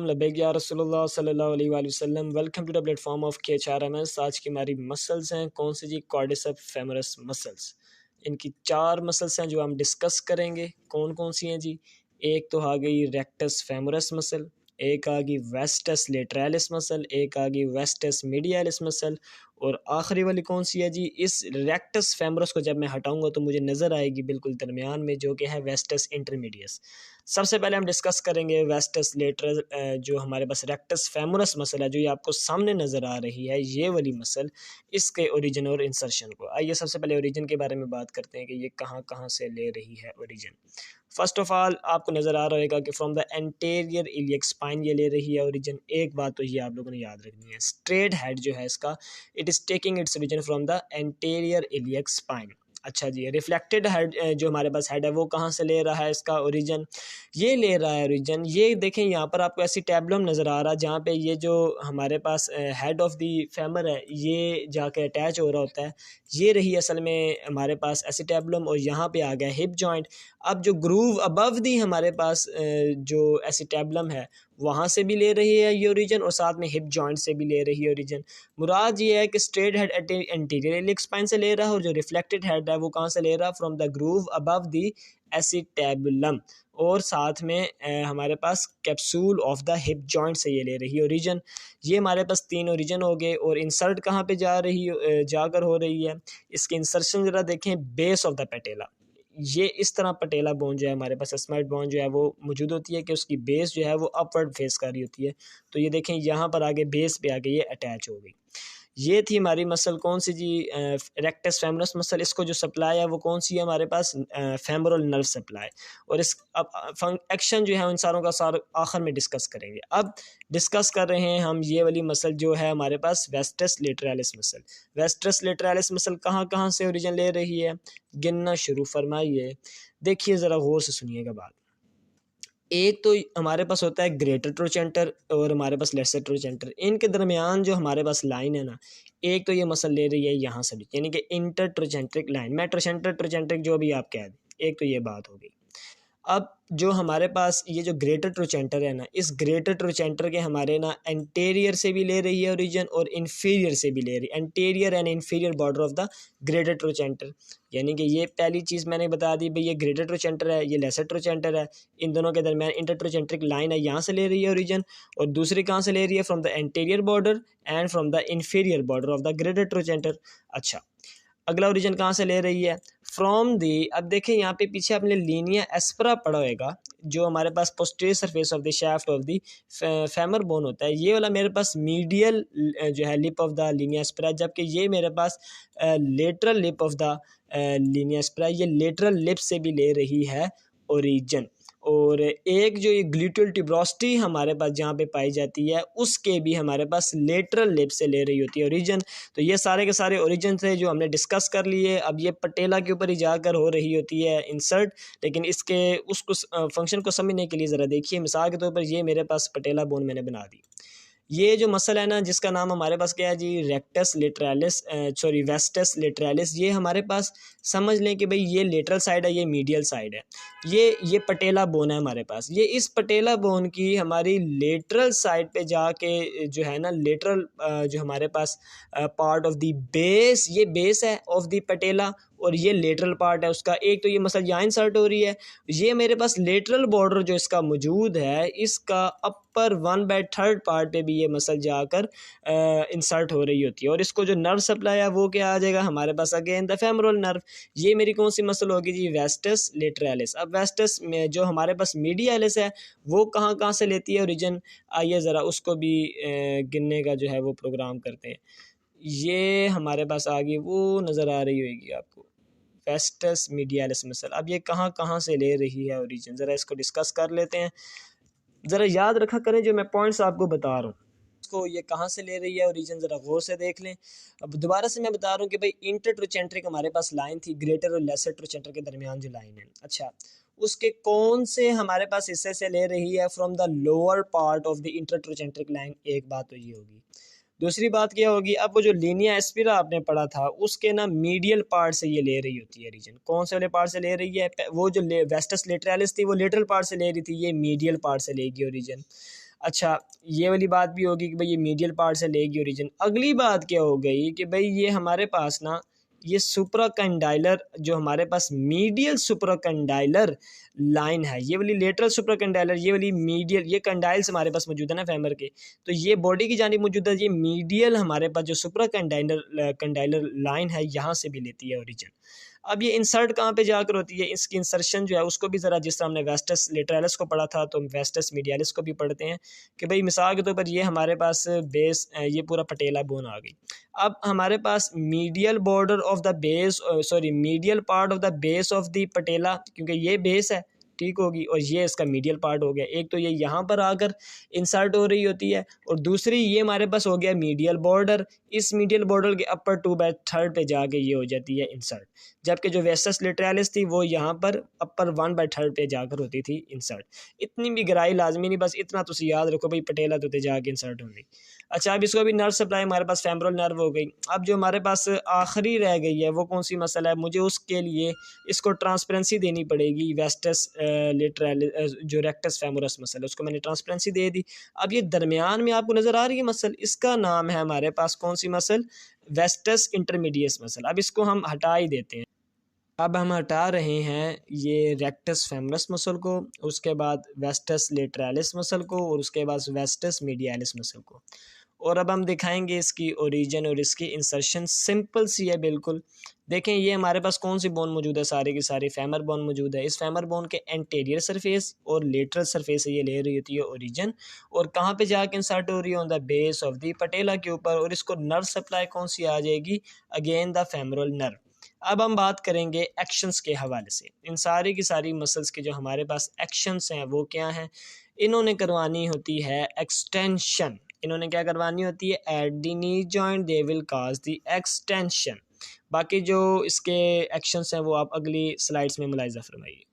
लबैक या रसूलुल्लाह सल्लल्लाहु अलैहि वसल्लम। Welcome to the platform of KHRMS। आज की हमारी मसल्स हैं कौन सी जी? Quadriceps femoris muscles. इनकी 4 मसल्स हैं जो हम डिस्कस करेंगे। कौन कौन सी हैं जी? एक तो आ गई रेक्टस फेमोरस मसल, एक आ गई वेस्टस लेटरलिस मसल, एक आ गई वेस्टस मीडियलिस मसल, और आखिरी वाली कौन सी है जी? इस रेक्टस फेमोरस को जब मैं हटाऊंगा तो मुझे नज़र आएगी बिल्कुल दरमियान में, जो कि है वेस्टस इंटरमीडियस। सबसे पहले हम डिस्कस करेंगे वेस्टस लेटरल, जो हमारे पास रेक्टस फेमोरस मसल है, जो ये आपको सामने नज़र आ रही है, ये वाली मसल, इसके ओरिजिन और इंसर्शन को। आइए सबसे पहले ओरिजिन के बारे में बात करते हैं कि ये कहाँ कहाँ से ले रही है ओरिजिन। फर्स्ट ऑफ ऑल आपको नज़र आ रहा होगा कि from the anterior iliac spine ये ले रही है ओरिजिन। एक बात तो ये आप लोगों ने याद रखनी है, स्ट्रेट हेड जो है इसका, it is taking its origin from the anterior iliac spine. अच्छा जी, रिफ्लेक्टेड हेड जो हमारे पास हेड है वो कहाँ से ले रहा है इसका ओरिजिन? ये ले रहा है ओरिजिन, ये देखें यहाँ पर आपको ऐसी टैबलम नज़र आ रहा है जहाँ पे ये जो हमारे पास हेड ऑफ द फेमर है ये जाके अटैच हो रहा होता है। ये रही असल में हमारे पास एसिटेबुलम, और यहाँ पे आ गया हिप जॉइंट। अब जो ग्रूव अबव दी हमारे पास जो एसिटेबुलम है वहाँ से भी ले रही है ये ओरिजिन, और साथ में हिप जॉइंट से भी ले रही है ओरिजिन। मुराद ये है कि straight head anterior iliac spine से ले रहा है, और जो रिफ्लेक्टेड हेड है वो कहाँ से ले रहा है? From the groove above the acetabulum, और साथ में हमारे पास capsule of the hip joint से ये ले रही है ओरिजिन। ये हमारे पास 3 ओरिजिन हो गए। और इंसर्ट कहाँ पे जाकर हो रही है? इसके इंसर्शन ज़रा देखें, बेस ऑफ द पटेला। ये इस तरह पटेला बोन जो है हमारे पास, एस्माइड बोन जो है वो मौजूद होती है कि उसकी बेस जो है वो अपवर्ड फेस कर रही होती है। तो ये देखें यहाँ पर आगे बेस पे आगे ये अटैच हो गई। ये थी हमारी मसल कौन सी जी? Rectus femoris muscle. इसको जो सप्लाई है वो कौन सी है हमारे पास? Femoral nerve supply. और इस अब एक्शन जो है उन सारों का सार आखिर में डिस्कस करेंगे। अब डिस्कस कर रहे हैं हम ये वाली मसल जो है हमारे पास vastus lateralis muscle. Vastus lateralis muscle कहाँ कहाँ से ओरिजिन ले रही है? गिनना शुरू फरमाइए। देखिए ज़रा गौर से सुनिएगा बात। एक तो हमारे पास होता है ग्रेटर ट्रोचेंटर और हमारे पास लेसर ट्रोचेंटर। इनके दरमियान जो हमारे पास लाइन है ना, एक तो ये मसल ले रही है यहाँ से, यानी कि इंटर ट्रोचेंट्रिक लाइन। मैं ट्रोचेंटर ट्रोचेंट्रिक जो भी आप कह दें, एक तो ये बात होगी। अब जो हमारे पास ये जो ग्रेटर ट्रोचेंटर है ना, इस ग्रेटर ट्रोचेंटर के हमारे ना एंटेरियर से भी ले रही है ओरिजिन और इन्फीरियर से भी ले रही है, anterior and inferior border of the greater trochanter. यानी कि ये पहली चीज़ मैंने बता दी भाई, ये ग्रेटर ट्रोचेंटर है, ये लेसर ट्रोचेंटर है, इन दोनों के दरमियान इंटरट्रोचेंट्रिक लाइन है, यहाँ से ले रही है ओरिजिन। और दूसरी कहाँ से ले रही है? From the anterior border and from the inferior border of the greater trochanter. अच्छा, अगला ओरिजिन कहाँ से ले रही है? फ्रॉम दी, अब देखें यहाँ पे पीछे आपने लीनिया एस्परा पढ़ा होगा, जो हमारे पास posterior surface of the shaft of the femur bone होता है। ये वाला मेरे पास मीडियल जो है lip of the linea aspera, जबकि ये मेरे पास lateral lip of the linea aspera, ये लेटरल लिप से भी ले रही है ओरिजिन। और एक जो ये ग्लूटियल ट्यूबरोसिटी हमारे पास जहाँ पे पाई जाती है, उसके भी हमारे पास लेटरल लिप से ले रही होती है ओरिजिन। तो ये सारे के सारे ओरिजिन थे जो हमने डिस्कस कर लिए। अब ये पटेला के ऊपर ही जाकर हो रही होती है इंसर्ट, लेकिन इसके उसको फंक्शन को समझने के लिए ज़रा देखिए। मिसाल के तौर पर ये मेरे पास पटेला बोन मैंने बना दी। ये जो मसल है ना, जिसका नाम हमारे पास क्या है जी? Rectus lateralis, sorry vastus lateralis. ये हमारे पास समझ लें कि भाई ये लेटरल साइड है, ये मीडियल साइड है। ये पटेला बोन है हमारे पास। ये इस पटेला बोन की हमारी लेटरल साइड पे जाके जो है ना, लेटरल जो हमारे पास पार्ट ऑफ द बेस, ये बेस है ऑफ द पटेला, और ये लेटरल पार्ट है उसका। एक तो ये मसल यहाँ इंसर्ट हो रही है, ये मेरे पास लेटरल बॉर्डर जो इसका मौजूद है, इसका अपर 1/3 पार्ट पे भी ये मसल जाकर इंसर्ट हो रही होती है। और इसको जो नर्व सप्लाई है वो क्या आ जाएगा हमारे पास? Again the femoral nerve. ये मेरी कौन सी मसल होगी जी? Vastus lateralis. अब वेस्टस में जो हमारे पास मीडियलिस है वो कहाँ कहाँ से लेती है ओरिजिन? आइए ज़रा उसको भी गिनने का जो है वो प्रोग्राम करते हैं। ये हमारे पास आ गई, वो नज़र आ रही होगी आपको, वेस्टस मीडियलिस मसल। अब ये कहाँ कहाँ से ले रही है ओरिजिन, ज़रा इसको डिस्कस कर लेते हैं। ज़रा याद रखा करें जो मैं पॉइंट्स आपको बता रहा हूँ, इसको ये कहाँ से ले रही है ओरिजिन, ज़रा गौर से देख लें। अब दोबारा से मैं बता रहा हूँ कि भाई इंटरट्रोचेंट्रिक हमारे पास लाइन थी, ग्रेटर और लेसर ट्रोचेंटर के दरमियान जो लाइन है। अच्छा, उसके कौन से हमारे पास हिस्से से ले रही है? From the lower part of the intertrochanteric line. एक बात तो ये होगी। दूसरी बात क्या होगी, अब वो जो लीनिया एस्पिरा आपने पढ़ा था उसके ना मीडियल पार्ट से ये ले रही होती है रीजन। कौन से वाले पार्ट से ले रही है? वो जो वेस्टस लेटरालिस थी वो लेटरल पार्ट से ले रही थी, ये मीडियल पार्ट से लेगी ओरिजिन। अच्छा, ये वाली बात भी होगी कि भाई ये मीडियल पार्ट से लेगी ओरिजिन। अगली बात क्या हो गई कि भाई ये हमारे पास ना ये सुप्राकंडाइलर जो हमारे पास मीडियल सुप्राकंडाइलर लाइन है, ये वाली लेटरल सुप्राकंडाइलर, ये वाली मीडियल, ये कंडाइल्स हमारे पास मौजूद है ना फेमर के, तो ये बॉडी की जानिब मौजूद है। ये मीडियल हमारे पास जो सुप्राकंडाइलर कंडाइलर लाइन है यहाँ से भी लेती है ओरिजिन। अब ये इंसर्ट कहाँ पे जाकर होती है, इसकी इंसर्शन जो है उसको भी ज़रा, जिस तरह हमने वेस्टस लेटरालिस को पढ़ा था तो हम वेस्टस मीडियालिस को भी पढ़ते हैं कि भाई मिसाल के तौर पर ये हमारे पास बेस, ये पूरा पटेला बोन आ गई। अब हमारे पास medial border of the base, sorry medial part of the base of the patella, क्योंकि ये बेस है, ठीक होगी, और ये इसका मीडियल पार्ट हो गया। एक तो ये यहाँ पर आकर इंसर्ट हो रही होती है, और दूसरी ये हमारे पास हो गया मीडियल बॉर्डर। इस मीडियल बॉर्डर के अपर 2/3 पे जाके ये हो जाती है इंसर्ट, जबकि जो वेस्टस लिटरालिस थी वो यहाँ पर अपर 1/3 पे जाकर होती थी इंसर्ट। इतनी भी गहराई लाजमी नहीं, बस इतना तो याद रखो भाई पटेला तो जाके इंसर्ट होंगी। अच्छा, अब इसको भी नर्व सप्लाई हमारे पास फेमोरल नर्व हो गई। अब जो हमारे पास आखिरी रह गई है वो कौन सी मसला है, मुझे उसके लिए इसको ट्रांसपेरेंसी देनी पड़ेगी। वेस्टस लिटरालिस जो रेक्टस फेमोरस मसल है उसको मैंने ट्रांसपेरेंसी दे दी। अब ये दरमियान में आपको नज़र आ रही है मसल, इसका नाम है हमारे पास कौन सी मसल, वेस्टस इंटरमीडियस मसल। अब इसको हम हटा ही देते हैं। अब हम हटा रहे हैं ये रेक्टस फेमरस मसल को, उसके बाद वेस्टस लेटरालिस मसल को, और उसके बाद वेस्टस मीडियालिस मसल को, और अब हम दिखाएंगे इसकी ओरिजिन और इसकी इंसर्शन। सिंपल सी है बिल्कुल। देखें ये हमारे पास कौन सी बोन मौजूद है, सारी की सारी फेमर बोन मौजूद है। इस फेमर बोन के एंटीरियर सरफेस और लेटरल सरफेस से ये ले रही होती है ओरिजिन, और कहाँ पे जाके इंसर्ट हो रही है, on the base of the patella के ऊपर, और इसको नर्व सप्लाई कौन सी आ जाएगी, अगेन द फेमोरल नर्व। अब हम बात करेंगे एक्शंस के हवाले से। इन सारी की सारी मसल्स के जो हमारे पास एक्शंस हैं वो क्या हैं, इन्होंने करवानी होती है एक्सटेंशन। इन्होंने क्या करवानी होती है, at the knee joint they will cause the extension. बाकी जो इसके एक्शंस हैं वो आप अगली स्लाइड्स में मुलाहिजा फरमाइए।